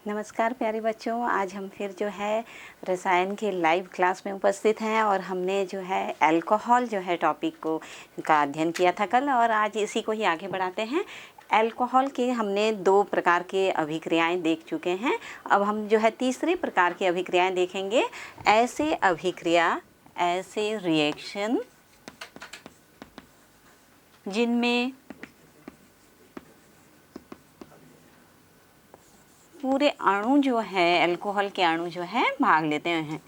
नमस्कार प्यारे बच्चों, आज हम फिर जो है रसायन के लाइव क्लास में उपस्थित हैं और हमने जो है अल्कोहल जो है टॉपिक को का अध्ययन किया था कल, और आज इसी को ही आगे बढ़ाते हैं। अल्कोहल के हमने 2 प्रकार के अभिक्रियाएं देख चुके हैं। अब हम जो है तीसरे प्रकार की अभिक्रियाएं देखेंगे। ऐसे अभिक्रिया, ऐसे रिएक्शन जिनमें पूरे अणु जो है, अल्कोहल के अणु जो है भाग लेते हैं।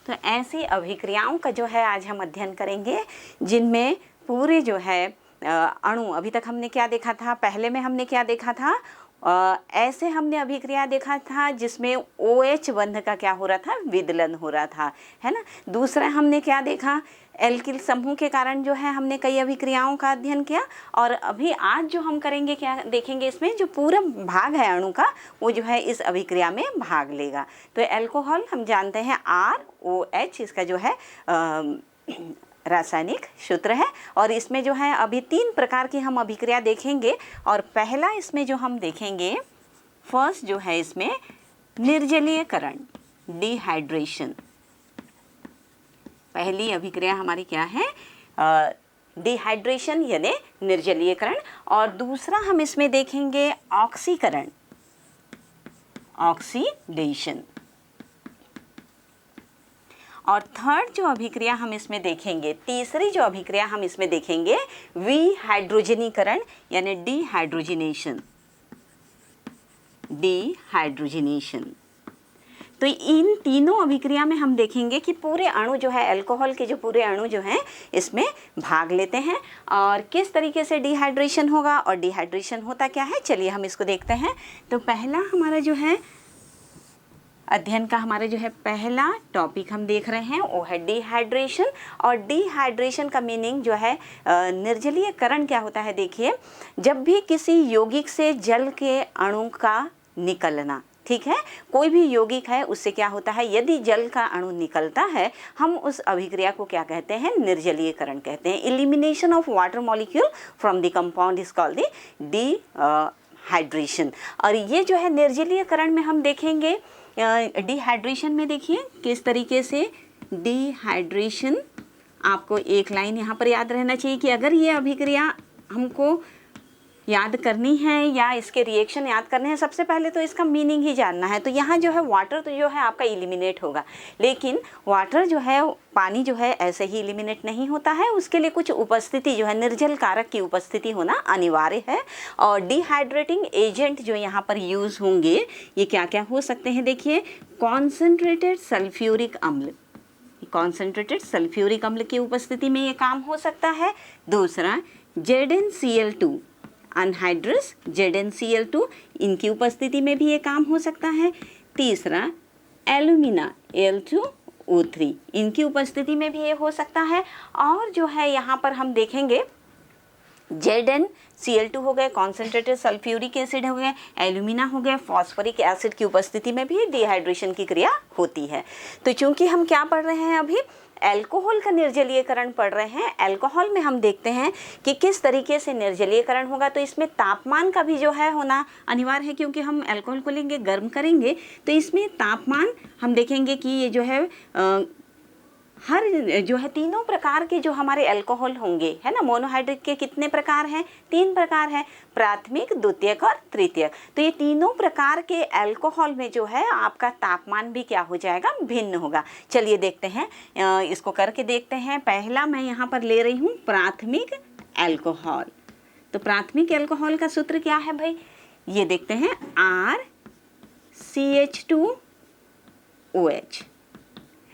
तो ऐसी अभिक्रियाओं का जो है आज हम अध्ययन करेंगे जिनमें पूरे जो है अणु, अभी तक हमने क्या देखा था, पहले में हमने क्या देखा था, ऐसे हमने अभिक्रिया देखा था जिसमें OH बंध का क्या हो रहा था, विदलन हो रहा था, है ना। दूसरा हमने क्या देखा, एल्किल समूह के कारण जो है हमने कई अभिक्रियाओं का अध्ययन किया। और अभी आज जो हम करेंगे, क्या देखेंगे, इसमें जो पूरा भाग है अणु का वो जो है इस अभिक्रिया में भाग लेगा। तो अल्कोहल हम जानते हैं ROH इसका जो है रासायनिक सूत्र है, और इसमें जो है अभी 3 प्रकार की हम अभिक्रिया देखेंगे। और पहला इसमें जो हम देखेंगे, फर्स्ट जो है इसमें निर्जलीयकरण, डिहाइड्रेशन। पहली अभिक्रिया हमारी क्या है, डिहाइड्रेशन यानी निर्जलीयकरण। और दूसरा हम इसमें देखेंगे ऑक्सीकरण, ऑक्सीडेशन। और थर्ड जो अभिक्रिया हम इसमें देखेंगे, तीसरी जो अभिक्रिया हम इसमें देखेंगे, विहाइड्रोजनीकरण यानी डिहाइड्रोजिनेशन, डिहाइड्रोजिनेशन। तो इन तीनों अभिक्रिया में हम देखेंगे कि पूरे अणु जो है, अल्कोहल के जो पूरे अणु जो हैं इसमें भाग लेते हैं और किस तरीके से डिहाइड्रेशन होगा और डिहाइड्रेशन होता क्या है, चलिए हम इसको देखते हैं। तो पहला हमारा जो है अध्ययन का हमारा जो है पहला टॉपिक हम देख रहे हैं वो है डिहाइड्रेशन। और डिहाइड्रेशन का मीनिंग जो है, निर्जलीयकरण क्या होता है, देखिए, जब भी किसी यौगिक से जल के अणु का निकलना, ठीक है, कोई भी यौगिक है उससे क्या होता है, यदि जल का अणु निकलता है, हम उस अभिक्रिया को क्या कहते हैं, निर्जलीयकरण कहते हैं। Elimination of water molecule from the compound is called the dehydration. और ये जो है निर्जलीयकरण में हम देखेंगे, डिहाइड्रेशन में देखिए किस तरीके से डिहाइड्रेशन, आपको एक लाइन यहाँ पर याद रहना चाहिए कि अगर ये अभिक्रिया हमको याद करनी है या इसके रिएक्शन याद करने हैं, सबसे पहले तो इसका मीनिंग ही जानना है। तो यहाँ जो है वाटर तो जो है आपका एलिमिनेट होगा, लेकिन वाटर जो है, पानी जो है ऐसे ही एलिमिनेट नहीं होता है, उसके लिए कुछ उपस्थिति जो है, निर्जल कारक की उपस्थिति होना अनिवार्य है। और डिहाइड्रेटिंग एजेंट जो यहाँ पर यूज़ होंगे ये क्या क्या हो सकते हैं, देखिए, कॉन्सेंट्रेटेड सल्फ्यूरिक अम्ल, कॉन्सेंट्रेटेड सल्फ्यूरिक अम्ल की उपस्थिति में ये काम हो सकता है। दूसरा ZnCl2, अनहाइड्रस ZnCl2, इनकी उपस्थिति में भी ये काम हो सकता है। तीसरा एल्यूमिना Al2O3, इनकी उपस्थिति में भी ये हो सकता है। और जो है यहाँ पर हम देखेंगे ZnCl2 हो गए, कॉन्सेंट्रेटेड सल्फ्यूरिक एसिड हो गए, एल्यूमिना हो गए, फॉस्फोरिक एसिड की उपस्थिति में भी डिहाइड्रेशन की क्रिया होती है। तो चूंकि हम क्या पढ़ रहे हैं, अभी अल्कोहल का निर्जलीयकरण पढ़ रहे हैं, अल्कोहल में हम देखते हैं कि किस तरीके से निर्जलीयकरण होगा। तो इसमें तापमान का भी जो है होना अनिवार्य है, क्योंकि हम अल्कोहल को लेंगे, गर्म करेंगे, तो इसमें तापमान हम देखेंगे कि ये जो है हर जो है तीनों प्रकार के जो हमारे अल्कोहल होंगे, है ना, मोनोहाइड्रेट के कितने प्रकार हैं, 3 प्रकार हैं, प्राथमिक, द्वितीयक और तृतीयक। तो ये तीनों प्रकार के अल्कोहल में जो है आपका तापमान भी क्या हो जाएगा, भिन्न होगा। चलिए देखते हैं, इसको करके देखते हैं। पहला मैं यहाँ पर ले रही हूँ प्राथमिक अल्कोहल। तो प्राथमिक अल्कोहल का सूत्र क्या है भाई, ये देखते हैं, RCH2OH,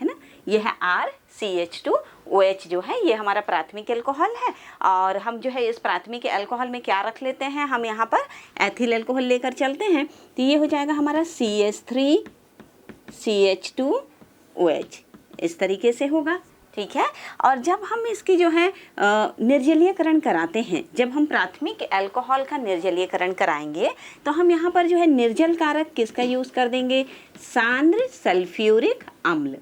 है ना, ये है RCH2OH जो है, ये हमारा प्राथमिक अल्कोहल है। और हम जो है इस प्राथमिक अल्कोहल में क्या रख लेते हैं, हम यहाँ पर एथिल अल्कोहल लेकर चलते हैं, तो ये हो जाएगा हमारा CH3CH2OH, इस तरीके से होगा, ठीक है। और जब हम इसकी जो है निर्जलीयकरण कराते हैं, जब हम प्राथमिक अल्कोहल का निर्जलीयकरण कराएंगे, तो हम यहाँ पर जो है निर्जल कारक किसका यूज़ कर देंगे, सांद्र सल्फ्यूरिक अम्ल,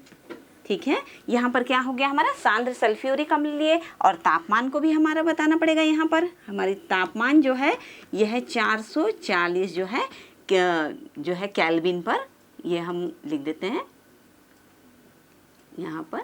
ठीक है। यहाँ पर क्या हो गया हमारा सांद्र सल्फ्यूरिक अम्ल लिए, और तापमान को भी हमारा बताना पड़ेगा। यहाँ पर हमारी तापमान जो है यह है 440 जो है केल्विन पर, ये हम लिख देते हैं यहाँ पर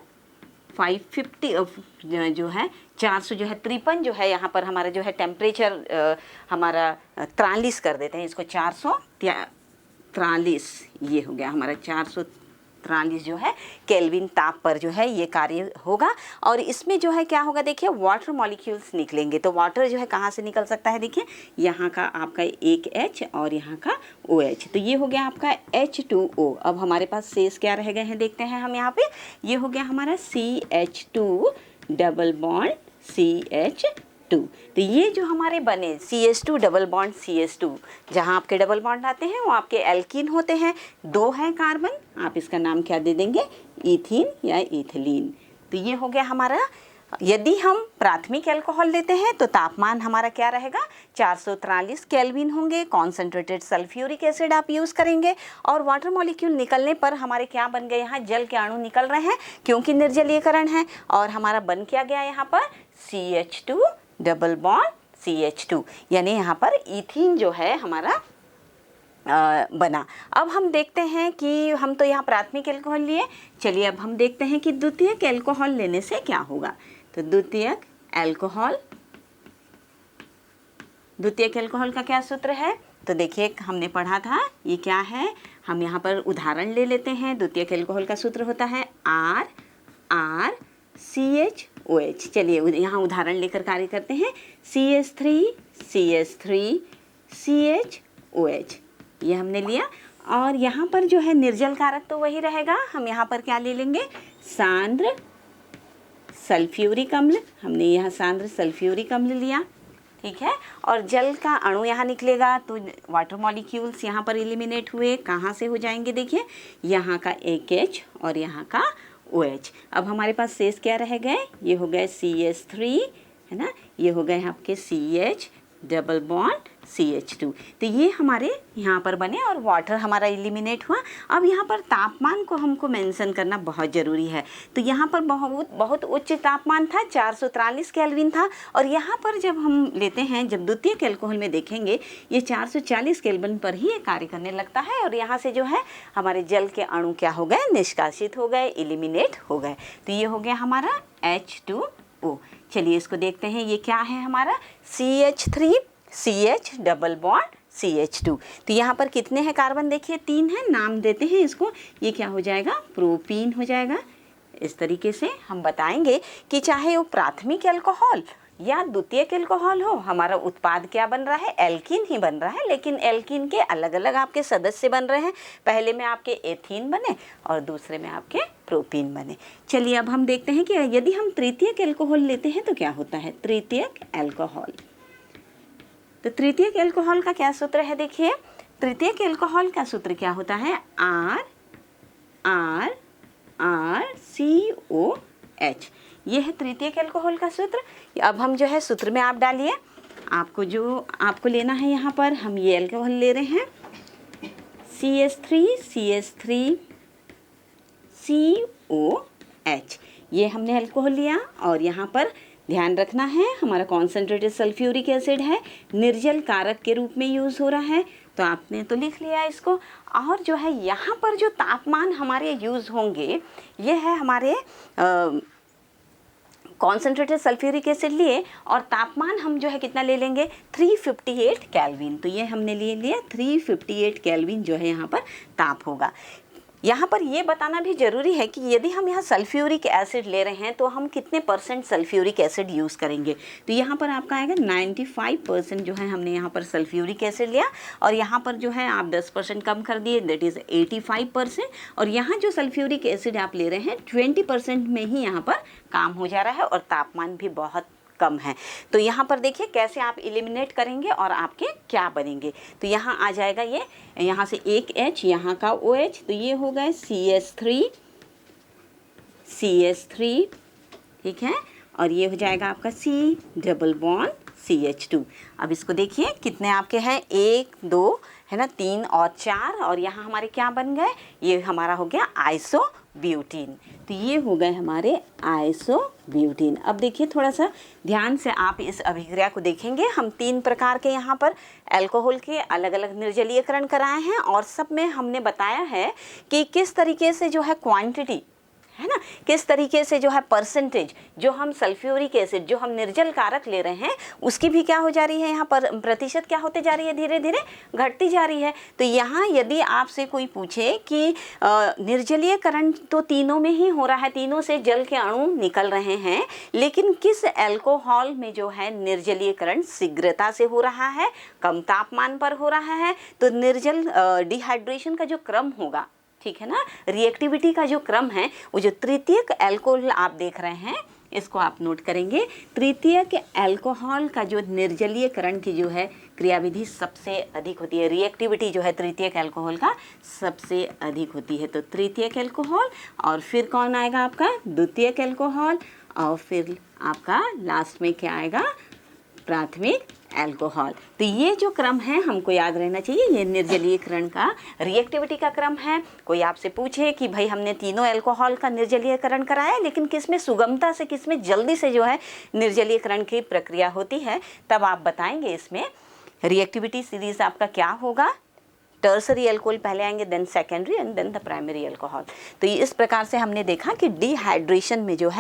550 जो है 400 जो है 53 जो है यहाँ पर हमारा जो है टेम्परेचर हमारा 43 कर देते हैं इसको, 443 ये हो गया हमारा 443 जो है केल्विन ताप पर जो है ये कार्य होगा। और इसमें जो है क्या होगा देखिए, वाटर मॉलिक्यूल्स निकलेंगे। तो वाटर जो है कहाँ से निकल सकता है, देखिए यहाँ का आपका एक H और यहाँ का OH, तो ये हो गया आपका H2O। अब हमारे पास शेष क्या रह गए हैं देखते हैं हम यहाँ पे, ये हो गया हमारा CH2 डबल बॉन्ड CH2। तो ये जो हमारे बने CH2 डबल बॉन्ड CH2, जहाँ आपके डबल बॉन्ड आते हैं वो आपके एल्कीन होते हैं, 2 है कार्बन, आप इसका नाम क्या दे देंगे, ईथीन या इथिलीन। तो ये हो गया हमारा। यदि हम प्राथमिक अल्कोहल लेते हैं तो तापमान हमारा क्या रहेगा, 443 केल्विन होंगे। कॉन्सेंट्रेटेड सल्फ्यूरिक एसिड आप यूज़ करेंगे, और वाटर मॉलिक्यूल निकलने पर हमारे क्या बन गए, यहाँ जल के अणु निकल रहे हैं क्योंकि निर्जलीकरण है, और हमारा बन क्या गया यहाँ पर CH2 डबल बॉन्ड CH2, यानी यहाँ पर ईथीन जो है हमारा बना। अब हम देखते हैं कि हम तो यहाँ प्राथमिक अल्कोहल लिए, चलिए अब हम देखते हैं कि द्वितीयक अल्कोहल लेने से क्या होगा। तो द्वितीयक अल्कोहल का क्या सूत्र है, तो देखिए हमने पढ़ा था, ये क्या है, हम यहाँ पर उदाहरण ले लेते हैं। द्वितीयक अल्कोहल का सूत्र होता है RCHOH। चलिए यहाँ उदाहरण लेकर कार्य करते हैं। CH3CH3CHOH ये हमने लिया, और यहाँ पर जो है निर्जल कारक तो वही रहेगा। हम यहाँ पर क्या ले लेंगे, सांद्र सल्फ्यूरिक अम्ल, हमने यहाँ सांद्र सल्फ्यूरिक अम्ल लिया, ठीक है। और जल का अणु यहाँ निकलेगा, तो वाटर मॉलिक्यूल्स यहाँ पर एलिमिनेट हुए, कहाँ से हो जाएंगे, देखिए यहाँ का एक H और यहाँ का OH। अब हमारे पास शेष क्या रह गए, ये हो गए CH3 है ना, ये हो गए आपके CH डबल बॉन्ड CH2। तो ये हमारे यहाँ पर बने और वाटर हमारा एलिमिनेट हुआ। अब यहाँ पर तापमान को हमको मेंशन करना बहुत ज़रूरी है। तो यहाँ पर बहुत उच्च तापमान था, 443 केल्विन था, और यहाँ पर जब हम लेते हैं, जब द्वितीयक अल्कोहल में देखेंगे ये 440 केल्विन पर ही ये कार्य करने लगता है, और यहाँ से जो है हमारे जल के अणु क्या हो गए, निष्कासित हो गए, एलिमिनेट हो गए। तो ये हो गया हमारा H2O। चलिए इसको देखते हैं, ये क्या है हमारा CH3CH डबल बॉन्ड CH2। तो यहाँ पर कितने हैं कार्बन, देखिए 3 है, नाम देते हैं इसको, ये क्या हो जाएगा, प्रोपीन हो जाएगा। इस तरीके से हम बताएंगे कि चाहे वो प्राथमिक अल्कोहल या द्वितीयक अल्कोहल हो, हमारा उत्पाद क्या बन रहा है, एल्कीन ही बन रहा है, लेकिन एल्कीन के अलग अलग आपके सदस्य बन रहे हैं। पहले में आपके एथीन बने और दूसरे में आपके प्रोपीन बने। चलिए अब हम देखते हैं कि यदि हम तृतीयक अल्कोहल लेते हैं तो क्या होता है, तृतीयक अल्कोहल। तो तृतीयक अल्कोहल का क्या सूत्र है, देखिए तृतीयक अल्कोहल का सूत्र क्या होता है, RCOH। ये है तृतीयक अल्कोहल का सूत्र। अब हम जो है सूत्र में आप डालिए, आपको लेना है, यहाँ पर हम ये अल्कोहल ले रहे हैं CH3CH3COH, ये हमने अल्कोहल लिया। और यहाँ पर ध्यान रखना है हमारा कॉन्सेंट्रेटेड सल्फ्यूरिक एसिड है, निर्जल कारक के रूप में यूज़ हो रहा है, तो आपने तो लिख लिया इसको। और जो है यहाँ पर जो तापमान हमारे यूज़ होंगे, ये है हमारे कॉन्सेंट्रेटेड सल्फ्यूरिक एसिड लिए, और तापमान हम जो है कितना ले लेंगे, 358 केल्विन। तो ये हमने ले लिया 358 केल्विन जो है यहाँ पर ताप होगा। यहाँ पर ये बताना भी ज़रूरी है कि यदि हम यहाँ सल्फ्यूरिक एसिड ले रहे हैं तो हम कितने % सल्फ्यूरिक एसिड यूज़ करेंगे। तो यहाँ पर आपका आएगा 95% जो है हमने यहाँ पर सल्फ्यूरिक एसिड लिया, और यहाँ पर जो है आप 10% कम कर दिए, दैट इज़ 85%। और यहाँ जो सल्फ्यूरिक एसिड आप ले रहे हैं 20% में ही यहाँ पर काम हो जा रहा है, और तापमान भी बहुत कम है। तो यहाँ पर देखिए कैसे आप एलिमिनेट करेंगे और आपके क्या बनेंगे। तो यहाँ आ जाएगा, ये यहाँ से एक H, यहाँ का OH, तो ये हो गए CH3, ठीक है, और ये हो जाएगा आपका C डबल बॉन्ड CH2। अब इसको देखिए कितने आपके हैं, 1 2 है ना, 3 और 4, और यहाँ हमारे क्या बन गए, ये हमारा हो गया आइसोब्यूटीन। तो ये हो गए हमारे आइसोब्यूटीन। अब देखिए थोड़ा सा ध्यान से आप इस अभिक्रिया को देखेंगे। हम 3 प्रकार के यहाँ पर अल्कोहल के अलग अलग निर्जलीयकरण कराए हैं, और सब में हमने बताया है कि किस तरीके से जो है क्वांटिटी है ना, किस तरीके से जो है परसेंटेज, जो हम सल्फ्यूरिक एसिड जो हम निर्जल कारक ले रहे हैं उसकी भी क्या हो जा रही है, यहाँ पर प्रतिशत क्या होते जा रही है, धीरे धीरे घटती जा रही है। तो यहाँ यदि आपसे कोई पूछे कि निर्जलीयकरण तो तीनों में ही हो रहा है, तीनों से जल के अणु निकल रहे हैं, लेकिन किस अल्कोहल में जो है निर्जलीयकरण शीघ्रता से हो रहा है, कम तापमान पर हो रहा है, तो निर्जल डिहाइड्रेशन का जो क्रम होगा, ठीक है ना, रिएक्टिविटी का जो क्रम है, वो जो तृतीयक अल्कोहल आप देख रहे हैं इसको आप नोट करेंगे। तृतीयक अल्कोहल का जो निर्जलीयकरण की जो है क्रियाविधि सबसे अधिक होती है, रिएक्टिविटी जो है तृतीयक अल्कोहल का सबसे अधिक होती है। तो तृतीयक अल्कोहल, और फिर कौन आएगा आपका, द्वितीयक अल्कोहल, और फिर आपका लास्ट में क्या आएगा, प्राथमिक अल्कोहल। तो ये जो क्रम है हमको याद रहना चाहिए, ये निर्जलीयकरण का रिएक्टिविटी का क्रम है। कोई आपसे पूछे कि भाई हमने तीनों अल्कोहल का निर्जलीयकरण कराया, लेकिन किसमें सुगमता से, किसमें जल्दी से जो है निर्जलीयकरण की प्रक्रिया होती है, तब आप बताएंगे इसमें रिएक्टिविटी सीरीज आपका क्या होगा। टर्सरी अल्कोहल पहले आएंगे, then secondary and then the primary alcohol. तो इस प्रकार से हमने देखा कि डिहाइड्रेशन में जो है